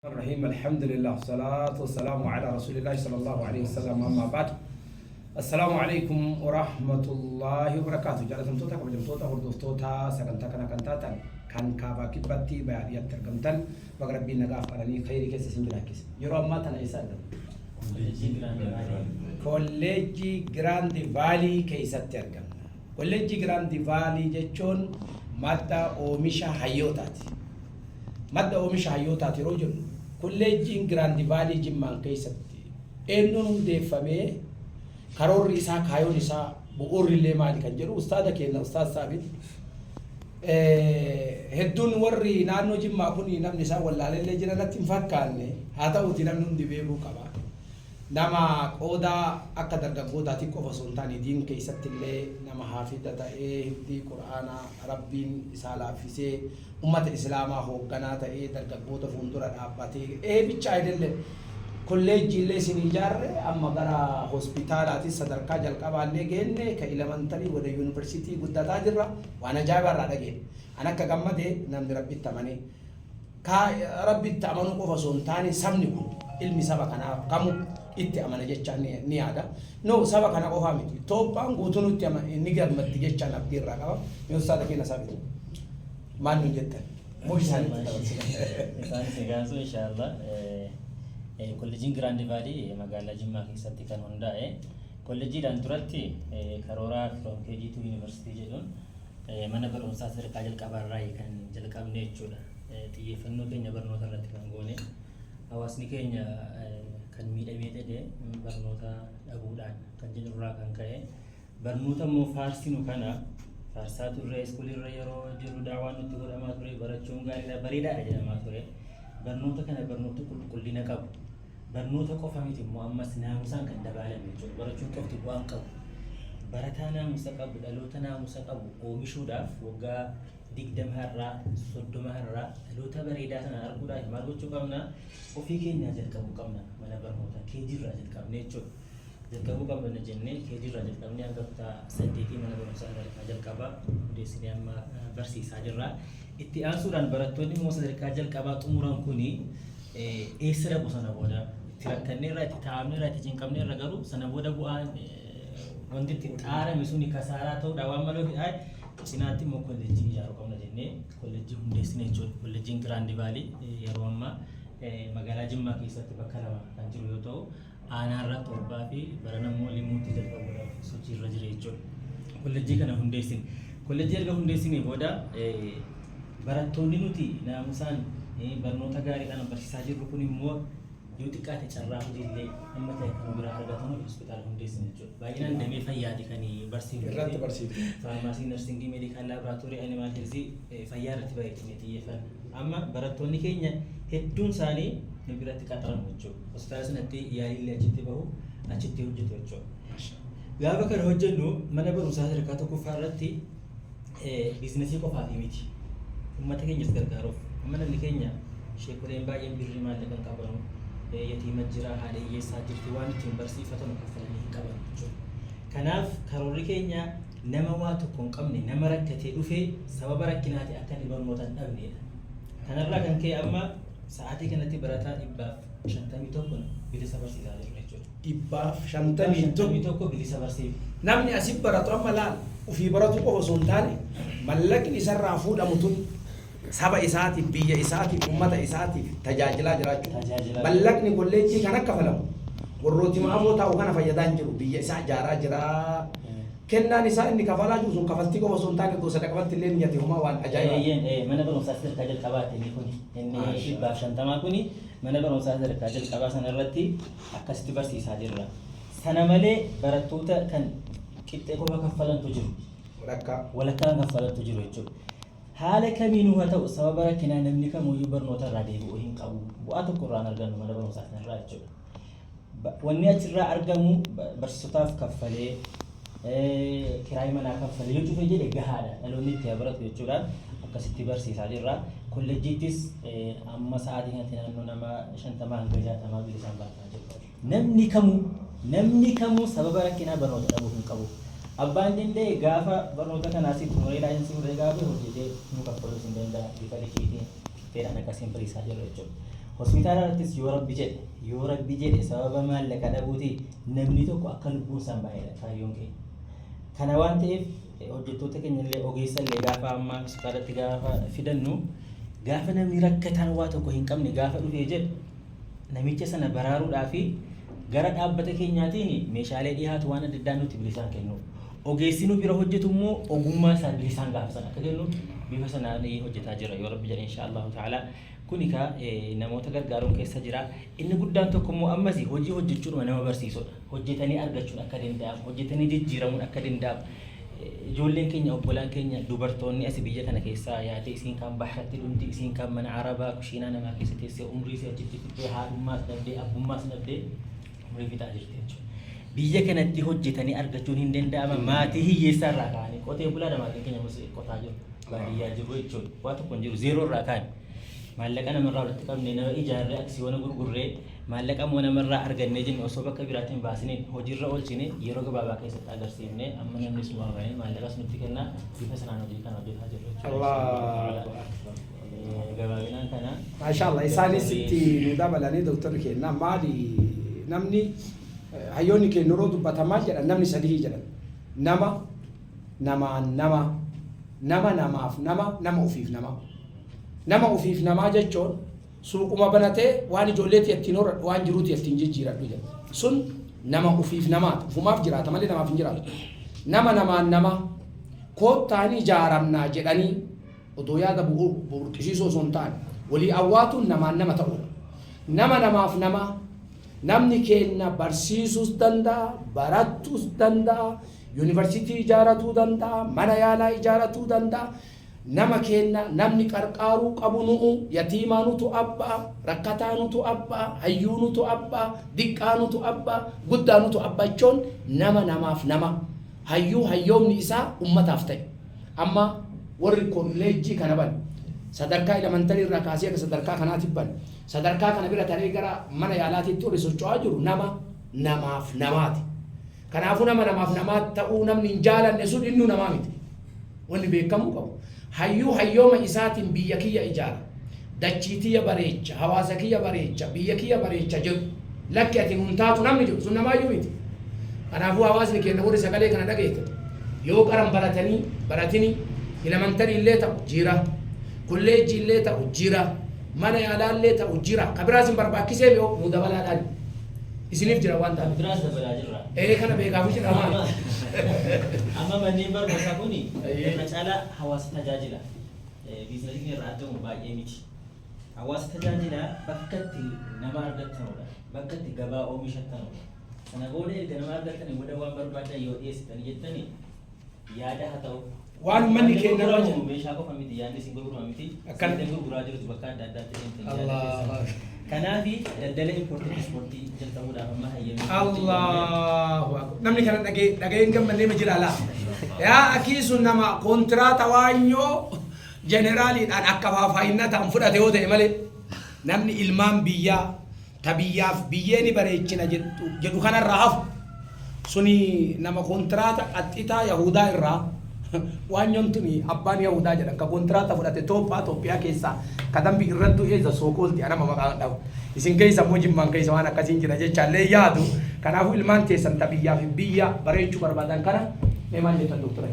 الرحيم الحمد لله والصلاة والسلام على رسول الله صلى الله عليه وسلم أما بعد السلام عليكم ورحمة الله وبركاته جالتم توتا قبلتم توتا هردوفتوتا سكنتا كنتا كان كابا كبتي بيادية ترقمتن بقرب بينا قاف أراني خيري كيس سنجراكيس يرو أما تنعيسا كوليجي جراندي فالي كيسا ترقم كوليجي جراندي فالي جيشون مادة أوميشا حيوتاتي مادة أوميشا حيوتاتي روجل كوليجين جراندي فالي جمان كيستي إنهم ديفامي كارور إسا كايون إسا بؤور اللي مالي كنجرو أستاذك إنه أستاذ ثابت هدون وري نانو جمع كوني نم نساء ولا اللي جرنا تنفكرني هذا وتنام نندي بيبو كبا نما قودا أكتر قودا تيكو فسنتاني دين كيست اللي نما حافظة دي قرآن ربين إسالة فيسي أمة الإسلام هو قناة درجة قودا فندورة أباتي بيتشايد اللي كوليج اللي سنجار أما برا هوسبيتالات صدر كاجل كابالي جيني كإلمنتري ولا يونيفرسيتي قد تاجرة وأنا جاي برا رجع أنا كجمع ده نام ربي التماني كا ربي التمانو كوفاسونتاني سامني كون ilmi saba kana kamu itti amana jechani ni ada no saba kana ko hamiti to bangu tunu itti amana ni gammatti jechana abdirra qaba yo sada kina sabi manu jetta mo isani segaso inshallah kolleejin Grand Valley magaalaa Jimmaa keessatti kan hundaa'e kolleejiidhaan duratti karoora from KG to University jedhuun mana barumsaa sadarkaa jalqabaarraa kan jalqabne jechuudha. Xiyyeeffannoo keenya barnoota irratti kan goone hawaasni keenya kan miidhamee ta'e barnoota dhabuudhaan kan jedhurraa kan ka'e barnoota immoo faarsinu kana faarsaa turre iskuulirra yeroo jiru daawwaan nutti godhamaa ture barachuun gaariidha bareedaadha jedhamaa ture barnoota kana barnoota qulqullina qabu barnoota qofa miti immoo ammas naamusaan kan dabalame jechuudha barachuun qofti bu'aan qabu barataa naamusa qabu dhaloota naamusa qabu oomishuudhaaf waggaa 20 har'aa 30 har'aa dhaloota bareedaa sana arguudhaaf maal gochuu qabna ofii keenya jalqabuu qabna mana barnootaa keejirraa jalqabnee jechuudha jalqabuu qabna jennee keejirraa jalqabnee hanga kutaa 8 mana barumsaa sadarkaa jalqabaa hundeessinee amma barsiisaa jirra itti aansuudhaan barattoonni immoo sadarkaa jalqabaa xumuran kuni eessa dhabu sana booda itti rakkanneerra itti taa'amneerra itti cinqabneerra garuu sana booda bu'aan wanti itti xaarame suni kasaaraa ta'uudha waan maloo hidhaa cinaatti immoo kolleejjii ijaaruu qabna jennee kolleejjii hundeessine jechuudha. Kolleejjiin Grand Valley yeroo ammaa magaalaa Jimmaa keessatti bakka lama kan jiru yoo ta'u aanaarra torbaa fi barana immoo limuutti jalqabuudhaaf sochii irra jira jechuudha. Kolleejjii kana hundeessine. Kolleejjii erga hundeessine booda barattoonni nuti naamusaan barnoota gaariidhaan barsiisaa jirru kun immoo yoo xiqqaate carraa hojiillee amma ta'e kan biraa argatan hospitaala hundeessine jechuudha. Baay'inaan damee fayyaati kan barsiifnu. irratti barsiifnu. Faarmaasii, narsingii, meedikaal laaboraatoorii, animaal heelzii fayyaa irratti baay'atanii xiyyeeffatan. Amma barattoonni keenya hedduun isaanii nu biratti qaxaramu jechuudha. Hospitaala sanatti yaaliillee achitti bahu achitti hojjetu jechuudha. Gaafa kana hojjennu mana barumsaa sadarkaa tokkoffaa irratti biizinasii qofaaf miti. Uummata keenyas gargaaruuf. Amma namni keenya sheekoleen baay'een birrii maallaqaan qabamu. Yatiima jira haadha hiyyeessaa jirti waan ittiin barsiifatan kaffalanii hin qaban jechuudha. Kanaaf karoorri keenya nama waa tokko hin qabne nama rakkatee dhufee sababa rakkinaati akka inni barnoota hin dhabnedha. Kanarraa kan ka'e amma sa'aatii kanatti barataa 151 bilisa barsiisaa jiru jechuudha. 151 bilisa barsiifa. namni asii baratu amma laal ofii baratu qofa osoo hin taane mallaqni isarraa fuudhamu tun saba isaatiif biyya isaatiif ummata isaatiif tajaajilaa jiraachuu mallaqni kolleejjii kan akka falamu warrooti maafoo taa'u kana fayyadaa hin jiru biyya isaa ijaaraa jira kennaan isaa inni kafalaa jiru sun kafaltii qofa osoo hin taane gosa dhaqabatti illee niyyate humaa waan ajaa'iba. Mana barumsaa sadarkaa jalqabaati inni kuni inni 150 kuni mana barumsaa sadarkaa jalqabaa sana irratti akkasitti barsiisaa jirra. Sana malee barattoota kan qixxee qofa kaffalantu jiru. Walakkaa kaffalantu jiru jechuudha. Haala kamiinuu haa ta'u sababa rakkinaa namni kamiyyuu barnoota irraa deebi'uu hin qabu. Bu'aa tokko irraa argannu mana barumsaa kanarraa jechuudha. Wanni achirraa argamu barsiisotaaf kaffalee kiraayii manaa kaffalee yoo cufe jedhe gahaadha. Dhaloonni itti baratu jechuudhaan akkasitti barsiisaa jirra. Kolleejjiittis amma sa'aatii kanatti naannoo nama 50 hanga 60 bilisaan barataa jiru. Namni kamuu sababa rakkinaa barnoota dhabuu hin qabu. Abbaan danda'e gaafa barnoota kanaas xumuree laayinsii fudhatee gaafa hojjetee nu kaffaluu hin danda'a bifa liqiitiin fedhan akkasiin bariisaa jiru jechuudha. hospitaala irrattis yoo rabbi jedhe sababa maallaqa dhabuuti namni tokko akka lubbuun isaan baay'eedha kaayyoon keenya. Kana waan ta'eef hojjettoota keenya illee ogeessa illee gaafa amma hospitaalatti gaafa fidannu gaafa namni rakkataan waa tokko hin qabne gaafa dhufee jedhu namicha sana baraaruudhaa fi gara dhaabbata keenyaatiin meeshaalee dhiyaatu waan adda addaa nuti bilisaan kennu. Ogeessi nu bira hojjetu immoo ogummaa isaa bilisaan gaafa sana akka kennu bifa sanaan hojjetaa jira yoo rabbi jedhe inshaallahu ta'ala. Kuni ka namoota gargaaruun keessa jira. Inni guddaan tokko immoo ammas hojii hojjechuudhuma nama barsiisudha. Hojjetanii argachuun akka danda'amu, hojjetanii jijjiiramuun akka danda'amu. Ijoolleen keenya obbolaan keenya dubartoonni as biyya kana keessaa yaadee isiin kan bahratti dhumti isiin kan mana arabaa kushiinaa namaa keessa teessee umrii ishee achitti fixee haadhummaas dhabdee abbummaas dhabdee umrii fixaa jirti jechuudha. Biyya kanatti hojjetanii argachuun hin danda'ama. Maatii hiyyeessaa irraa ka'anii qotee bulaa namaatiin keenya qotaa jiru baadiyyaa jiru jechuudha. Waa tokko hin jiru zeeroo irraa ka'anii. Maallaqa namarraa walitti qabnee nama ijaarree aksiyoona gurgurree maallaqa immoo namarraa argannee jenne osoo bakka biraatiin baasnee hojiirra oolchine yeroo gabaabaa keessatti agarsiifne amma namni sun waamanii maallaqas nutti kennaa bifa sanaan hojii kana hojjetaa jirru. Gabaabinaan kana. Maashaallah isaanis itti nu dabalanii doktorri keenya maali namni hayyoonni keenya yeroo dubbatamaa jedhan namni sadii jedhan namaaf nama ofiif nama. Nama ofiif namaa jechuun suuquma banatee waan ijoolleetti ittiin horadhu waan jiruutti ittiin jijjiiradhu jedha. Sun nama ofiif namaati. Ofumaaf jiraata malee namaaf hin jiraatu. Nama koottaan ijaaramnaa jedhanii otoo yaada burqisiisoo osoo hin taane walii awwaatuun nama ta'udha. Namaaf nama namni keenya barsiisuus danda'a, barattuus danda'a, yuunivarsiitii ijaaratuu danda'a, mana yaalaa ijaaratuu danda'a. Nama keenya namni qarqaaruu qabu nu'u yatiimaa nutu abbaa rakkataa nutu abbaa hayyuu nutu abbaa diqqaa nutu abbaa guddaa nutu abbaa jechuun namaaf nama hayyoomni isaa ummataaf ta'e. Amma warri kolleejjii kana ban sadarkaa elementarii irraa kaasee akka sadarkaa kanaatti ban sadarkaa kana bira taree gara mana yaalaatiitti warri socho'aa jiru namaaf namaati. Kanaafuu namaaf namaatti ta'uu namni hin jaalanne sun innuu namaa miti. Wanni beekamuu qabu. Hayyooma isaatiin biyya kiyya ijaara. Dachii tiyya bareecha, hawaasa kiyya bareecha, biyya kiyya bareecha jedhu. Lakki ati nun taatu namni jedhu sun namaayyuu miti. Kanaafuu hawaasni keenya warri sagalee kana dhageette yoo qaran baratanii elementarii illee ta'u jira, kolleejjii illee ta'u jira, mana yaalaa illee ta'u jira. Kabiraas hin barbaachisee yoo nu dabalaadhaan isiniif jira waan ta'eef. Kabiraas dabalaa jirra. Kana beekaafu jira maali? Amma manneen barnootaa kun irra caalaa hawaasa tajaajila. Biizinasiin irraa addamu baay'ee miti. Hawaasa tajaajila bakka itti nama argattanudha. Bakka itti gabaa oomishattanudha. Sana booda erga nama argattanii booda waan barbaadan yoo dhiyeessitanii jettanii yaada haa ta'u. Waan manni keenya irraa jiru meeshaa qofa miti yaadni isin gurguramu miti. Kan gurguraa jirtu bakka adda addaatti deemtanii. Kanaafi daldala importii ispoortii jalqabuudhaaf amma hayyamee. Allahu akbar. Namni kana dhageen gammannee ma jira laa. Yaa akiisun nama kontiraata waanyoo jeneraaliidhaan akka faafaayinnaa ta'an fudhate yoo ta'e malee namni ilmaan biyyaa ta biyyaaf biyyeeni bareechina jedhu kanarraa hafu suni nama kontiraata qaxxitaa Yahudaa irraa waanyoon tuni abbaan Yahudaa jedhan ka kontiraata fudhate Toophiyaa keessaa kadambi irrattu eessa sookoolti anama maqaan dhabu isin keessa immoo jimmaan keessa waan akkasiin jira jechaallee yaadu kanaafuu ilmaan teessan ta biyyaaf biyya bareechuu barbaadan kana mee maal jettan doktora?